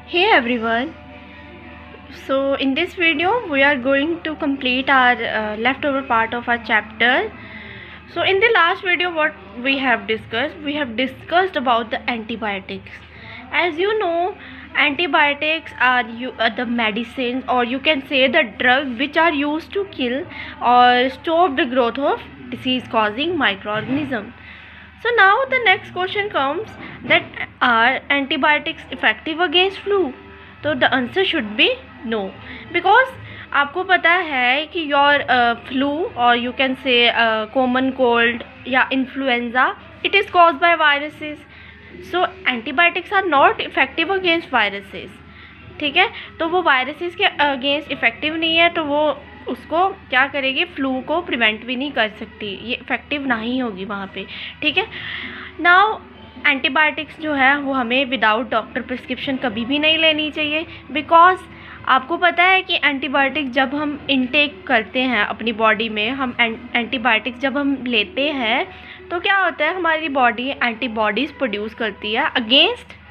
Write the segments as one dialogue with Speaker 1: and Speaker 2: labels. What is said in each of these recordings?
Speaker 1: Hey everyone. So in this video we are going to complete our leftover part of our chapter. So in the last video what we have discussed about the antibiotics. As you know, antibiotics are the medicines, or you can say the drugs which are used to kill or stop the growth of disease causing microorganisms. So now the next question comes that are antibiotics effective against flu? तो the answer should be no, because आपको पता है कि your flu और you can say common cold या influenza it is cause by viruses. So antibiotics are not effective against viruses. ठीक है, तो वो वायरसेस के अगेंस्ट इफेक्टिव नहीं है, तो वो उसको क्या करेगी, फ्लू को प्रिवेंट भी नहीं कर सकती, ये इफेक्टिव नहीं होगी वहाँ पे. ठीक है, नाउ एंटीबायोटिक्स जो है वो हमें विदाउट डॉक्टर प्रिस्क्रिप्शन कभी भी नहीं लेनी चाहिए, बिकॉज आपको पता है कि एंटीबायोटिक जब हम इनटेक करते हैं अपनी बॉडी में, हम एंटीबायोटिक्स जब हम लेते हैं तो क्या होता है, हमारी बॉडी एंटीबॉडीज़ प्रोड्यूस करती है अगेंस्ट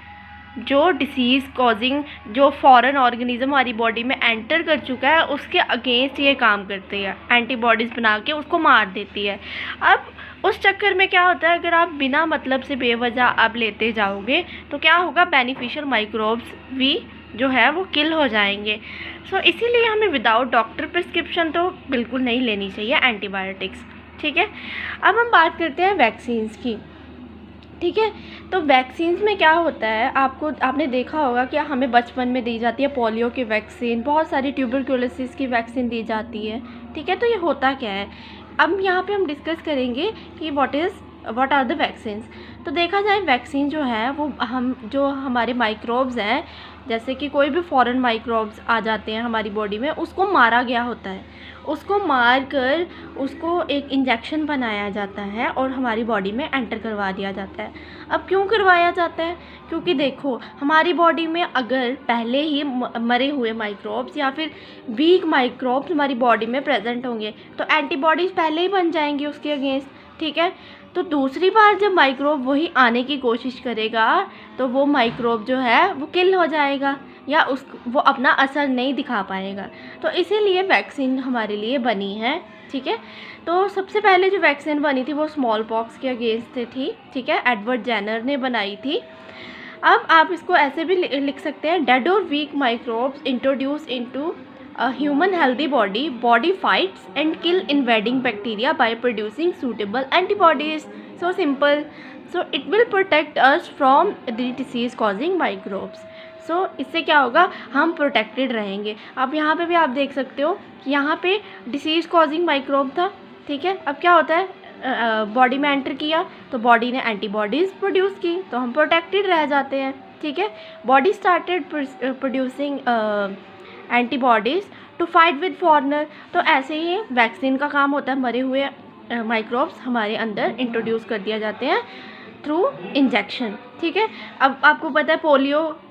Speaker 1: जो डिसीज़ कॉजिंग जो फॉरेन ऑर्गेनिज्म हमारी बॉडी में एंटर कर चुका है, उसके अगेंस्ट ये काम करती है, एंटीबॉडीज़ बना के उसको मार देती है. अब उस चक्कर में क्या होता है, अगर आप बिना मतलब से बेवजह आप लेते जाओगे तो क्या होगा, बेनिफिशियल माइक्रोब्स भी जो है वो किल हो जाएंगे. सो इसीलिए हमें विदाउट डॉक्टर प्रिस्क्रिप्शन तो बिल्कुल नहीं लेनी चाहिए एंटीबायोटिक्स. ठीक है, अब हम बात करते हैं वैक्सीन्स की. ठीक है, तो वैक्सीन्स में क्या होता है, आपने देखा होगा कि हमें बचपन में दी जाती है पोलियो की वैक्सीन, बहुत सारी ट्यूबरक्लोसिस की वैक्सीन दी जाती है. ठीक है, तो ये होता क्या है, अब यहाँ पे हम डिस्कस करेंगे कि व्हाट आर द वैक्सीन्स. तो देखा जाए वैक्सीन जो है वो जो हमारे माइक्रोब्स हैं, जैसे कि कोई भी फॉरेन माइक्रोब्स आ जाते हैं हमारी बॉडी में, उसको मारा गया होता है, उसको मार कर उसको एक इंजेक्शन बनाया जाता है और हमारी बॉडी में एंटर करवा दिया जाता है. अब क्यों करवाया जाता है, क्योंकि देखो हमारी बॉडी में अगर पहले ही मरे हुए माइक्रोब्स या फिर वीक माइक्रोब्स हमारी बॉडी में प्रेजेंट होंगे तो एंटीबॉडीज़ पहले ही बन जाएंगी उसके अगेंस्ट. ठीक है, तो दूसरी बार जब माइक्रोब वही आने की कोशिश करेगा तो वो माइक्रोब जो है वो किल हो जाएगा या वो अपना असर नहीं दिखा पाएगा. तो इसीलिए वैक्सीन हमारे लिए बनी है. ठीक है, तो सबसे पहले जो वैक्सीन बनी थी वो स्मॉल पॉक्स के अगेंस्ट थी. ठीक है, एडवर्ड जेनर ने बनाई थी. अब आप इसको ऐसे भी लिख सकते हैं, डेड और weak microbes introduce into a human healthy body fights and kill invading bacteria by producing suitable antibodies. So simple. So it will protect us from the disease causing microbes. So इससे क्या होगा, हम protected रहेंगे. अब यहाँ पे भी आप देख सकते हो कि यहाँ पे डिसीज़ कॉजिंग माइक्रोब था. ठीक है, अब क्या होता है, बॉडी में एंटर किया तो बॉडी ने एंटीबॉडीज़ प्रोड्यूस की तो हम प्रोटेक्टेड रह जाते हैं. ठीक है, body started producing antibodies to fight with foreigner. तो ऐसे ही वैक्सीन का काम होता है, मरे हुए माइक्रोब्स हमारे अंदर इंट्रोड्यूस कर दिया जाते हैं थ्रू इंजेक्शन. ठीक है, अब आपको पता है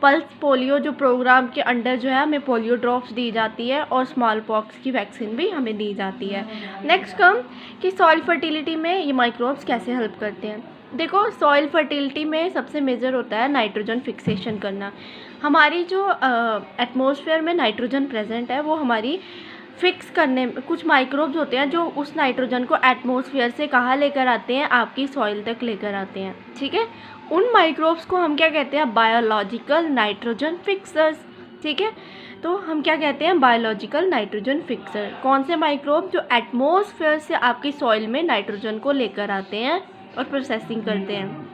Speaker 1: पल्स पोलियो जो प्रोग्राम के अंडर जो है हमें पोलियो ड्रॉप्स दी जाती है और स्मॉल पॉक्स की वैक्सीन भी हमें दी जाती है. नेक्स्ट कम कि सॉइल फर्टिलिटी में ये माइक्रोब्स कैसे हेल्प करते हैं. देखो, सॉइल फर्टिलिटी में सबसे मेजर होता है नाइट्रोजन फिक्सेशन करना. हमारी जो एटमॉस्फेयर में नाइट्रोजन प्रेजेंट है वो हमारी फिक्स करने में, कुछ माइक्रोब्स होते हैं जो उस नाइट्रोजन को एटमॉस्फेयर से कहाँ लेकर आते हैं, आपकी सॉइल तक लेकर आते हैं. ठीक है, उन माइक्रोब्स को हम क्या कहते हैं, बायोलॉजिकल नाइट्रोजन फिक्सर्स. ठीक है, तो हम क्या कहते हैं, बायोलॉजिकल नाइट्रोजन फिक्सर. कौन से माइक्रोब, जो एटमॉस्फेयर से आपकी सॉइल में नाइट्रोजन को लेकर आते हैं और प्रोसेसिंग करते हैं.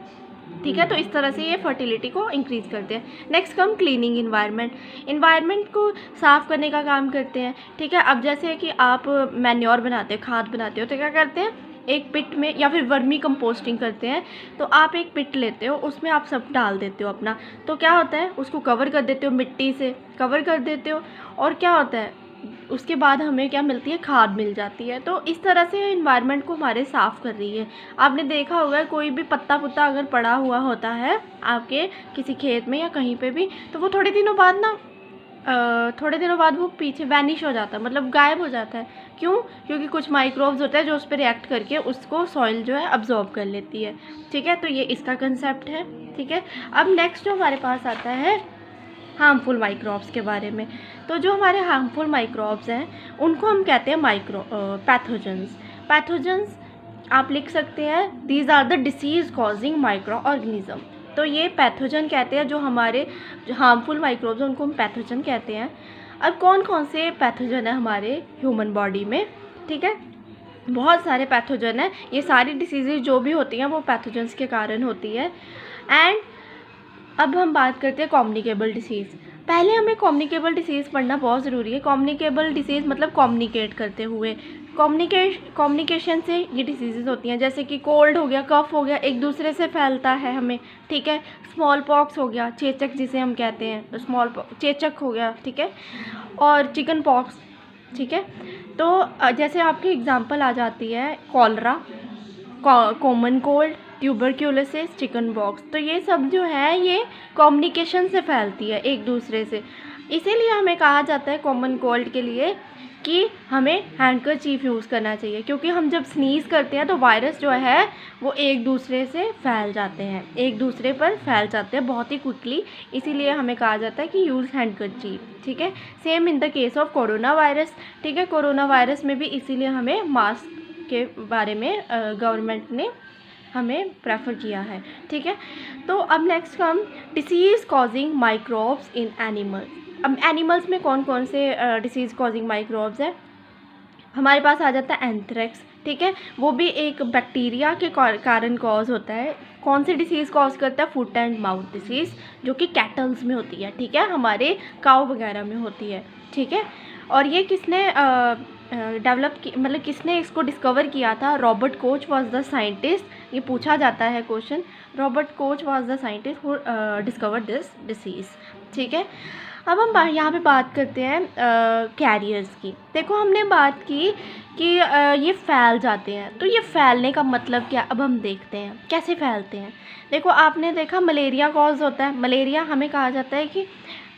Speaker 1: ठीक है, तो इस तरह से ये फर्टिलिटी को इंक्रीज़ करते हैं. नेक्स्ट कम क्लीनिंग इन्वायरमेंट को साफ़ करने का काम करते हैं. ठीक है, अब जैसे कि आप मैन्योर बनाते हो, खाद बनाते हो, तो क्या करते हैं, एक पिट में या फिर वर्मी कंपोस्टिंग करते हैं, तो आप एक पिट लेते हो, उसमें आप सब डाल देते हो अपना, तो क्या होता है, उसको कवर कर देते हो, मिट्टी से कवर कर देते हो, और क्या होता है, उसके बाद हमें क्या मिलती है, खाद मिल जाती है. तो इस तरह से इन्वायरमेंट को हमारे साफ़ कर रही है. आपने देखा होगा कोई भी पत्ता पुत्ता अगर पड़ा हुआ होता है आपके किसी खेत में या कहीं पे भी, तो वो थोड़े दिनों बाद वो पीछे वैनिश हो जाता है, मतलब गायब हो जाता है. क्यों, क्योंकि कुछ माइक्रोब्स होते हैं जो उस पर रिएक्ट करके उसको सॉइल जो है अब्जॉर्ब कर लेती है. ठीक है, तो ये इसका कंसेप्ट है. ठीक है, अब नेक्स्ट जो हमारे पास आता है हार्मफुल माइक्रोब्स के बारे में। तो जो हमारे हार्मफुल माइक्रोब्स हैं उनको हम कहते हैं पैथोजेंस। पैथोजेंस आप लिख सकते हैं, these are the disease causing micro organism. तो ये पैथोजन कहते हैं, जो हमारे जो हार्मफुल माइक्रोब्स हैं उनको हम पैथोजन कहते हैं। अब कौन कौन से पैथोजन है हमारे ह्यूमन बॉडी में, ठीक है, बहुत सारे पैथोजन है। ये सारी डिसीज़ेज जो भी होती हैं वो पैथोजन्स के कारण होती है। एंड अब हम बात करते हैं कम्युनिकेबल डिसीज़। पहले हमें कम्युनिकेबल डिसीज़ पढ़ना बहुत ज़रूरी है। कम्युनिकेबल डिसीज़ मतलब कम्युनिकेट करते हुए, कम्युनिकेशन से ये डिसीज़ेज होती हैं। जैसे कि कोल्ड हो गया, कफ हो गया, एक दूसरे से फैलता है हमें, ठीक है। स्मॉल पॉक्स हो गया, चेचक जिसे हम कहते हैं, स्मॉल चेचक हो गया, ठीक है, और चिकन पॉक्स, ठीक है। तो जैसे आपकी एग्जांपल आ जाती है cholera, common cold, tuberculosis, chicken pox. तो ये सब जो है ये कम्युनिकेशन से फैलती है एक दूसरे से। इसीलिए हमें कहा जाता है कॉमन कोल्ड के लिए कि हमें हैंडकरचीफ यूज़ करना चाहिए, क्योंकि हम जब स्नीज़ करते हैं तो वायरस जो है वो एक दूसरे से फैल जाते हैं, एक दूसरे पर फैल जाते हैं बहुत ही क्विकली। इसीलिए हमें कहा जाता है कि यूज़ हैंडकरचीफ, ठीक है। Same in the case of corona virus, ठीक है। कोरोना वायरस में भी इसीलिए हमें मास्क के बारे में गवर्नमेंट ने हमें प्रेफर किया है, ठीक है। तो अब नेक्स्ट हम disease causing microbes in animals. अब एनिमल्स में कौन कौन से डिसीज़ कॉजिंग माइक्रोब्स है, हमारे पास आ जाता है एंथ्रेक्स, ठीक है। वो भी एक बैक्टीरिया के कारण कॉज होता है। कौन सी डिसीज़ कॉज करता है, फुट एंड माउथ डिसीज़, जो कि कैटल्स में होती है, ठीक है, हमारे काऊ वगैरह में होती है, ठीक है। और ये किसने डेवलप की, मतलब किसने इसको डिस्कवर किया था, Robert Koch was the scientist. ये पूछा जाता है question, Robert Koch was the scientist who discover this disease, ठीक है। अब हम यहाँ पे बात करते हैं कैरियर्स की। देखो हमने बात की कि ये फैल जाते हैं, तो ये फैलने का मतलब क्या, अब हम देखते हैं कैसे फैलते हैं। देखो आपने देखा मलेरिया कॉज होता है, मलेरिया हमें कहा जाता है कि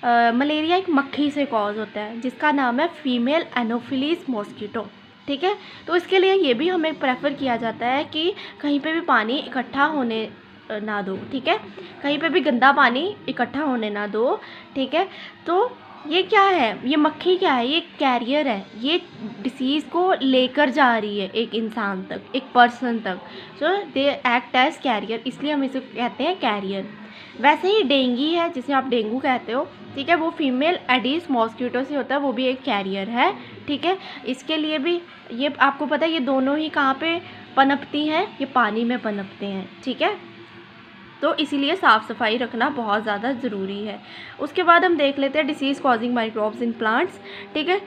Speaker 1: मलेरिया एक मक्खी से कॉज होता है जिसका नाम है फीमेल एनोफिलीज मॉस्किटो, ठीक है। तो इसके लिए ये भी हमें प्रेफर किया जाता है कि कहीं पे भी पानी इकट्ठा होने ना दो, ठीक है, कहीं पे भी गंदा पानी इकट्ठा होने ना दो, ठीक है। तो ये क्या है, ये मक्खी क्या है, ये कैरियर है, ये डिसीज़ को लेकर जा रही है एक इंसान तक, एक पर्सन तक। सो दे एक्ट एज कैरियर, इसलिए हम इसे कहते हैं कैरियर। वैसे ही डेंगू है, जिसे आप डेंगू कहते हो, ठीक है, वो फीमेल एडिस मॉस्किटो से होता है, वो भी एक कैरियर है, ठीक है। इसके लिए भी ये आपको पता है, ये दोनों ही कहाँ पे पनपती हैं, ये पानी में पनपते हैं, ठीक है। तो इसीलिए साफ़ सफाई रखना बहुत ज़्यादा ज़रूरी है। उसके बाद हम देख लेते हैं disease causing microbes in plants, ठीक है।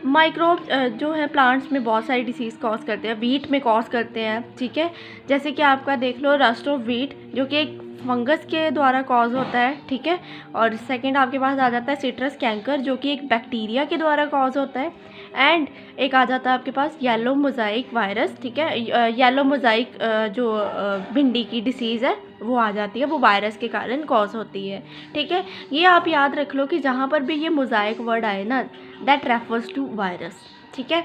Speaker 1: माइक्रोब्स जो है प्लांट्स में बहुत सारी डिसीज़ कॉज करते हैं, वीट में कॉज करते हैं, ठीक है। जैसे कि आपका देख लो रस्ट ऑफ वीट, जो कि एक फंगस के द्वारा कॉज होता है, ठीक है। और सेकंड आपके पास आ जाता है सिट्रस कैंकर, जो कि एक बैक्टीरिया के द्वारा कॉज होता है। एंड एक आ जाता है आपके पास येलो मोज़ाइक वायरस, ठीक है। येलो मोज़ाइक जो भिंडी की डिसीज़ है वो आ जाती है, वो वायरस के कारण कॉज होती है, ठीक है। ये आप याद रख लो कि जहाँ पर भी ये मोज़ाइक वर्ड आए ना, दैट रेफर्स टू वायरस, ठीक है।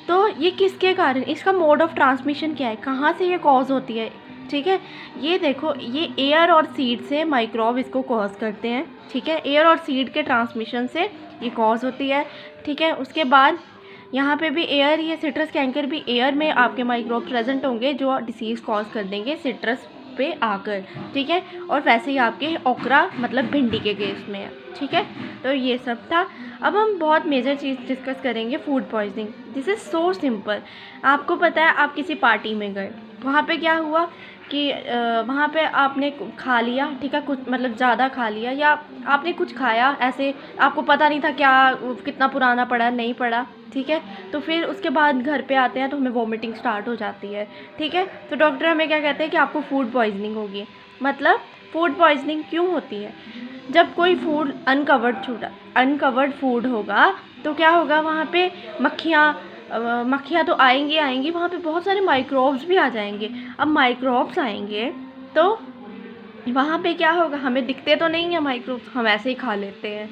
Speaker 1: तो ये किसके कारण, इसका मोड ऑफ ट्रांसमिशन क्या है, कहाँ से ये कॉज होती है, ठीक है। ये देखो, ये एयर और सीड से माइक्रोब इसको कॉज करते हैं, ठीक है। एयर और सीड के ट्रांसमिशन से ये कॉज होती है, ठीक है। उसके बाद यहाँ पे भी एयर, ये सिट्रस कैंकर भी एयर में आपके माइक्रोब प्रेजेंट होंगे जो डिसीज़ कॉज कर देंगे सिट्रस पे आकर, ठीक है। और वैसे ही आपके ओकरा मतलब भिंडी के केस में है, ठीक है। तो ये सब था। अब हम बहुत मेजर चीज़ डिस्कस करेंगे, food poisoning. This is so simple. आपको पता है, आप किसी पार्टी में गए, वहाँ पे क्या हुआ कि वहाँ पे आपने खा लिया, ठीक है, कुछ मतलब ज़्यादा खा लिया, या आपने कुछ खाया ऐसे, आपको पता नहीं था क्या कितना पुराना पड़ा नहीं पड़ा, ठीक है। तो फिर उसके बाद घर पे आते हैं तो हमें वॉमिटिंग स्टार्ट हो जाती है, ठीक है। तो डॉक्टर हमें क्या कहते हैं कि आपको फूड पॉइजनिंग होगी। मतलब फूड पॉइजनिंग क्यों होती है, जब कोई फूड अनकवर्ड फूड होगा तो क्या होगा, वहाँ पे मक्खियाँ तो आएंगी, वहाँ पे बहुत सारे माइक्रोब्स भी आ जाएंगे। अब माइक्रोब्स आएंगे तो वहाँ पे क्या होगा, हमें दिखते तो नहीं है माइक्रोब्स, हम ऐसे ही खा लेते हैं,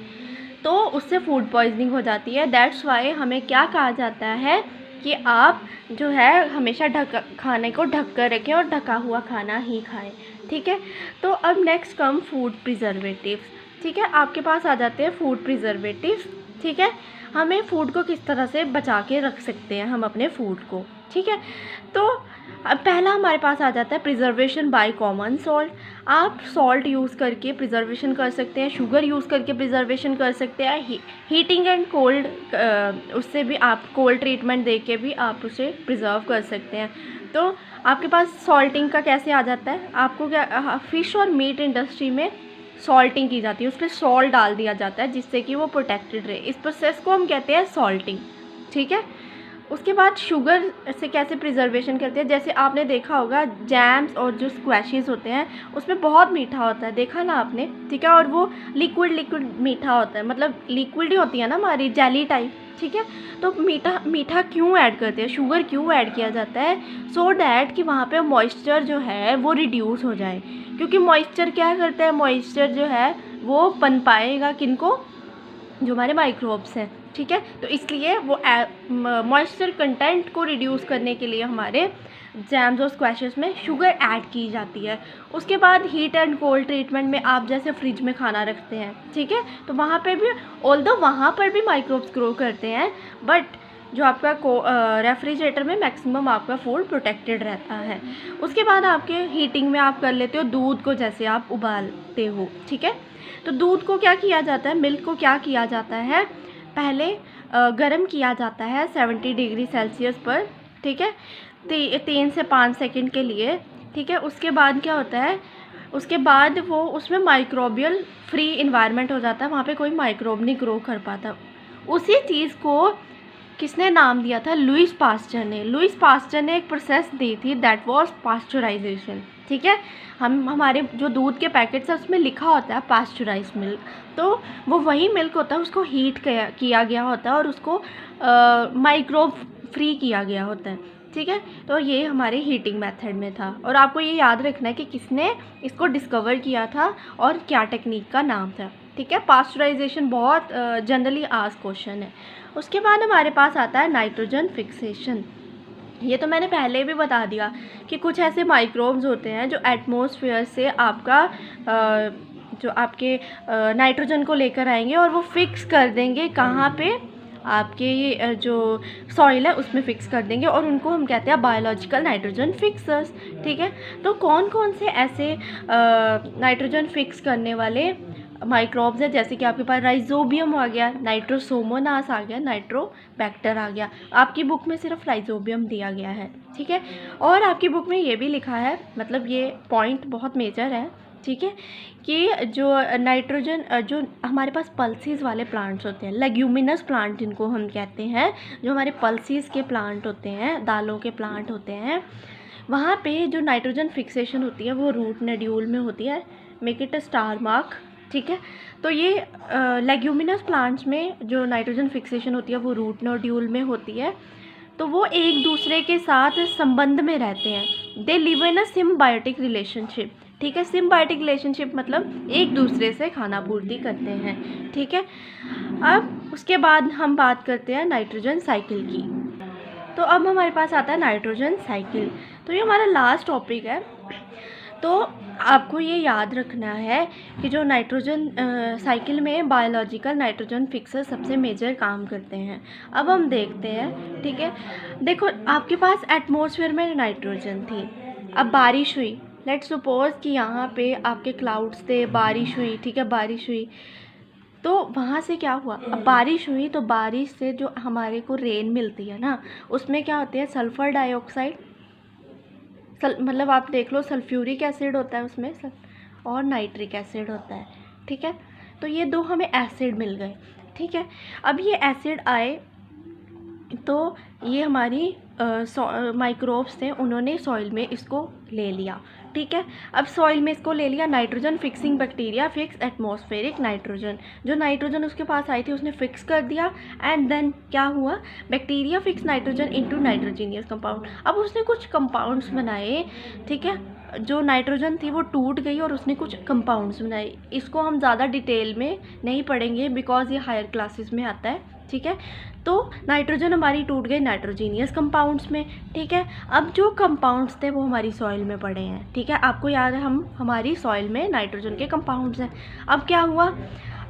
Speaker 1: तो उससे फूड पॉइजनिंग हो जाती है। दैट्स वाई हमें क्या कहा जाता है कि आप जो है हमेशा खाने को ढक कर रखें और ढका हुआ खाना ही खाएं, ठीक है। तो अब नेक्स्ट कम फूड प्रिजर्वेटिव्स। ठीक है। आपके पास आ जाते हैं फूड प्रिजर्वेटिव्स, ठीक है, हमें फूड को किस तरह से बचा के रख सकते हैं हम अपने फूड को, ठीक है। तो अब पहला हमारे पास आ जाता है प्रिजर्वेशन बाय कॉमन सॉल्ट। आप सॉल्ट यूज़ करके प्रिजर्वेशन कर सकते हैं, शुगर यूज़ करके प्रिजर्वेशन कर सकते हैं, हीटिंग एंड कोल्ड, उससे भी आप कोल्ड ट्रीटमेंट दे के भी आप उसे प्रिजर्व कर सकते हैं। तो आपके पास सॉल्टिंग का कैसे आ जाता है, आपको क्या, फ़िश और मीट इंडस्ट्री में सॉल्टिंग की जाती है, उस पर सॉल्ट डाल दिया जाता है जिससे कि वो प्रोटेक्टेड रहे। इस प्रोसेस को हम कहते हैं सॉल्टिंग, ठीक है। उसके बाद शुगर से कैसे प्रिजर्वेशन करते हैं, जैसे आपने देखा होगा जैम्स और जो स्क्वैशेस होते हैं उसमें बहुत मीठा होता है, देखा ना आपने, ठीक है, और वो लिक्विड मीठा होता है, मतलब लिक्विड ही होती है ना हमारी जेली टाइप, ठीक है। तो मीठा क्यों ऐड करते हैं, शुगर क्यों ऐड किया जाता है, सो डैट कि वहाँ पे मॉइस्चर जो है वो रिड्यूस हो जाए, क्योंकि मॉइस्चर क्या करता है, मॉइस्चर जो है वो पन पाएगा किनको, जो हमारे माइक्रोब्स हैं, ठीक है। तो इसलिए वो मॉइस्चर कंटेंट को रिड्यूस करने के लिए हमारे जैम्स और स्क्वैशेस में शुगर ऐड की जाती है। उसके बाद हीट एंड कोल्ड ट्रीटमेंट में आप जैसे फ्रिज में खाना रखते हैं, ठीक है, तो वहाँ पे भी ऑल्दो वहाँ पर भी माइक्रोब्स ग्रो करते हैं, बट जो आपका रेफ्रिजरेटर में मैक्सिमम आपका फूड प्रोटेक्टेड रहता है। उसके बाद आपके हीटिंग में आप कर लेते हो दूध को, जैसे आप उबालते हो, ठीक है। तो दूध को क्या किया जाता है, मिल्क को क्या किया जाता है, पहले गर्म किया जाता है 70 डिग्री सेल्सियस पर, ठीक है, 3 से 5 सेकंड के लिए, ठीक है। उसके बाद क्या होता है, उसके बाद वो उसमें माइक्रोबियल फ्री इन्वायरमेंट हो जाता है, वहाँ पे कोई माइक्रोब नहीं ग्रो कर पाता। उसी चीज़ को किसने नाम दिया था, लुईस पास्चर ने। लुईस पास्चर ने एक प्रोसेस दी थी, दैट वाज पास्चराइजेशन, ठीक है। हमारे जो दूध के पैकेट्स हैं उसमें लिखा होता है पास्चराइज मिल्क, तो वो वही मिल्क होता है, उसको हीट किया गया होता है और उसको माइक्रोब फ्री किया गया होता है, ठीक है। तो ये हमारे हीटिंग मेथड में था, और आपको ये याद रखना है कि किसने इसको डिस्कवर किया था और क्या टेक्निक का नाम था, ठीक है। पास्चराइजेशन बहुत जनरली आस्क्ड क्वेश्चन है। उसके बाद हमारे पास आता है नाइट्रोजन फिक्सेशन। ये तो मैंने पहले भी बता दिया कि कुछ ऐसे माइक्रोब्स होते हैं जो एटमॉस्फेयर से आपका जो आपके नाइट्रोजन को लेकर आएंगे और वो फिक्स कर देंगे कहाँ पे, आपके जो सॉइल है उसमें फिक्स कर देंगे, और उनको हम कहते हैं बायोलॉजिकल नाइट्रोजन फिक्सर्स, ठीक है। तो कौन कौन से ऐसे नाइट्रोजन फिक्स करने वाले माइक्रोब्स है, जैसे कि आपके पास राइजोबियम आ गया, नाइट्रोसोमोनास आ गया, नाइट्रोबैक्टर आ गया। आपकी बुक में सिर्फ राइजोबियम दिया गया है, ठीक है। और आपकी बुक में ये भी लिखा है, मतलब ये पॉइंट बहुत मेजर है, ठीक है, कि जो नाइट्रोजन जो हमारे पास पल्सीज वाले प्लांट्स होते हैं, लेग्यूमिनस प्लांट जिनको हम कहते हैं, जो हमारे पल्सीज के प्लांट होते हैं, दालों के प्लांट होते हैं, वहाँ पे जो नाइट्रोजन फिक्सेशन होती है वो रूट नोड्यूल में होती है, make it a star mark, ठीक है। तो ये लेग्यूमिनस प्लांट्स में जो नाइट्रोजन फिक्सेशन होती है वो रूट नोड्यूल में होती है, तो वो एक दूसरे के साथ संबंध में रहते हैं, they live in a symbiotic relationship, ठीक है। सिम्बायोटिक रिलेशनशिप मतलब एक दूसरे से खाना पूर्ति करते हैं, ठीक है। अब उसके बाद हम बात करते हैं नाइट्रोजन साइकिल की। तो अब हमारे पास आता है नाइट्रोजन साइकिल, तो ये हमारा लास्ट टॉपिक है। तो आपको ये याद रखना है कि जो नाइट्रोजन साइकिल में बायोलॉजिकल नाइट्रोजन फिक्सर सबसे मेजर काम करते हैं। अब हम देखते हैं, ठीक है। देखो आपके पास एटमॉस्फेयर में नाइट्रोजन थी, अब बारिश हुई, लेट्स सपोज कि यहाँ पे आपके क्लाउड्स थे, बारिश हुई, ठीक है, बारिश हुई, तो वहाँ से क्या हुआ, अब बारिश हुई तो बारिश से जो हमारे को रेन मिलती है ना, उसमें क्या होते हैं, सल्फ़र डाइऑक्साइड, मतलब आप देख लो सल्फ्यूरिक एसिड होता है उसमें और नाइट्रिक एसिड होता है, ठीक है। तो ये दो हमें एसिड मिल गए, ठीक है। अब ये एसिड आए तो ये हमारी माइक्रोब्स थे, उन्होंने सॉइल में इसको ले लिया, ठीक है। अब सॉइल में इसको ले लिया, nitrogen fixing bacteria fix atmospheric nitrogen, जो नाइट्रोजन उसके पास आई थी उसने फिक्स कर दिया, एंड देन क्या हुआ, bacteria fix nitrogen into nitrogenous compound. अब उसने कुछ कंपाउंड्स बनाए, ठीक है, जो नाइट्रोजन थी वो टूट गई और उसने कुछ कंपाउंड्स बनाए। इसको हम ज़्यादा डिटेल में नहीं पढ़ेंगे बिकॉज ये हायर क्लासेस में आता है, ठीक है। तो नाइट्रोजन हमारी टूट गई नाइट्रोजीनियस कंपाउंड्स में, ठीक है। अब जो कंपाउंड्स थे वो हमारी सॉइल में पड़े हैं, ठीक है। आपको याद है हमारी सॉइल में नाइट्रोजन के कंपाउंड्स हैं। अब क्या हुआ,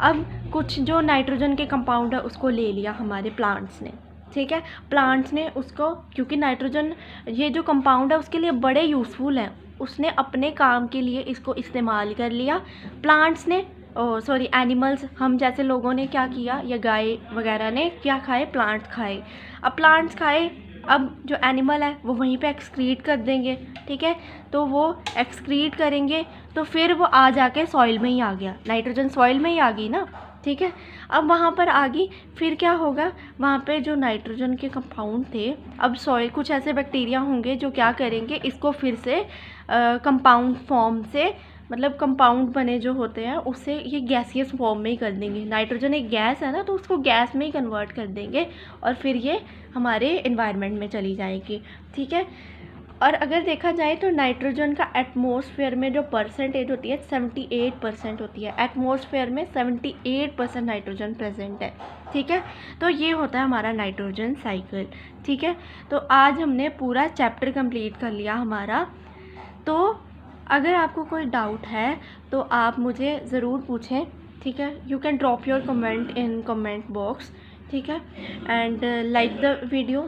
Speaker 1: अब कुछ जो नाइट्रोजन के कंपाउंड है उसको ले लिया हमारे प्लांट्स ने, ठीक है। प्लांट्स ने उसको, क्योंकि नाइट्रोजन ये जो कंपाउंड है उसके लिए बड़े यूज़फुल हैं, उसने अपने काम के लिए इसको इस्तेमाल कर लिया। प्लांट्स ने एनिमल्स, हम जैसे लोगों ने क्या किया, या गाय वगैरह ने क्या खाए, प्लांट्स खाए। अब प्लांट्स खाए, अब जो एनिमल है वो वहीं पे एक्सक्रीट कर देंगे, ठीक है। तो वो एक्सक्रीट करेंगे तो फिर वो आ जाके सॉइल में ही आ गया, नाइट्रोजन सॉइल में ही आ गई ना, ठीक है। अब वहाँ पर आ गई, फिर क्या होगा, वहाँ पे जो नाइट्रोजन के कंपाउंड थे, अब सॉइल कुछ ऐसे बैक्टीरिया होंगे जो क्या करेंगे, इसको फिर से कंपाउंड फॉर्म से, मतलब कंपाउंड बने जो होते हैं उससे ये गैसियस फॉर्म में ही कर देंगे। नाइट्रोजन एक गैस है ना, तो उसको गैस में ही कन्वर्ट कर देंगे और फिर ये हमारे एनवायरनमेंट में चली जाएगी, ठीक है। और अगर देखा जाए तो नाइट्रोजन का एटमॉस्फेयर में जो परसेंटेज होती है 78% होती है। एटमॉस्फेयर में 78% नाइट्रोजन प्रेजेंट है, ठीक है। तो ये होता है हमारा नाइट्रोजन साइकिल, ठीक है। तो आज हमने पूरा चैप्टर कंप्लीट कर लिया हमारा। तो अगर आपको कोई डाउट है तो आप मुझे ज़रूर पूछें, ठीक है। You can drop your comment in comment box, ठीक है। And like the video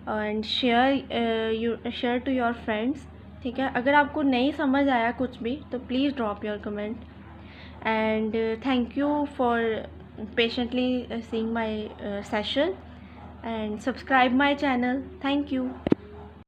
Speaker 1: and share to your friends, ठीक है। अगर आपको नहीं समझ आया कुछ भी तो please drop your comment. And thank you for patiently seeing my session and subscribe my channel. Thank you.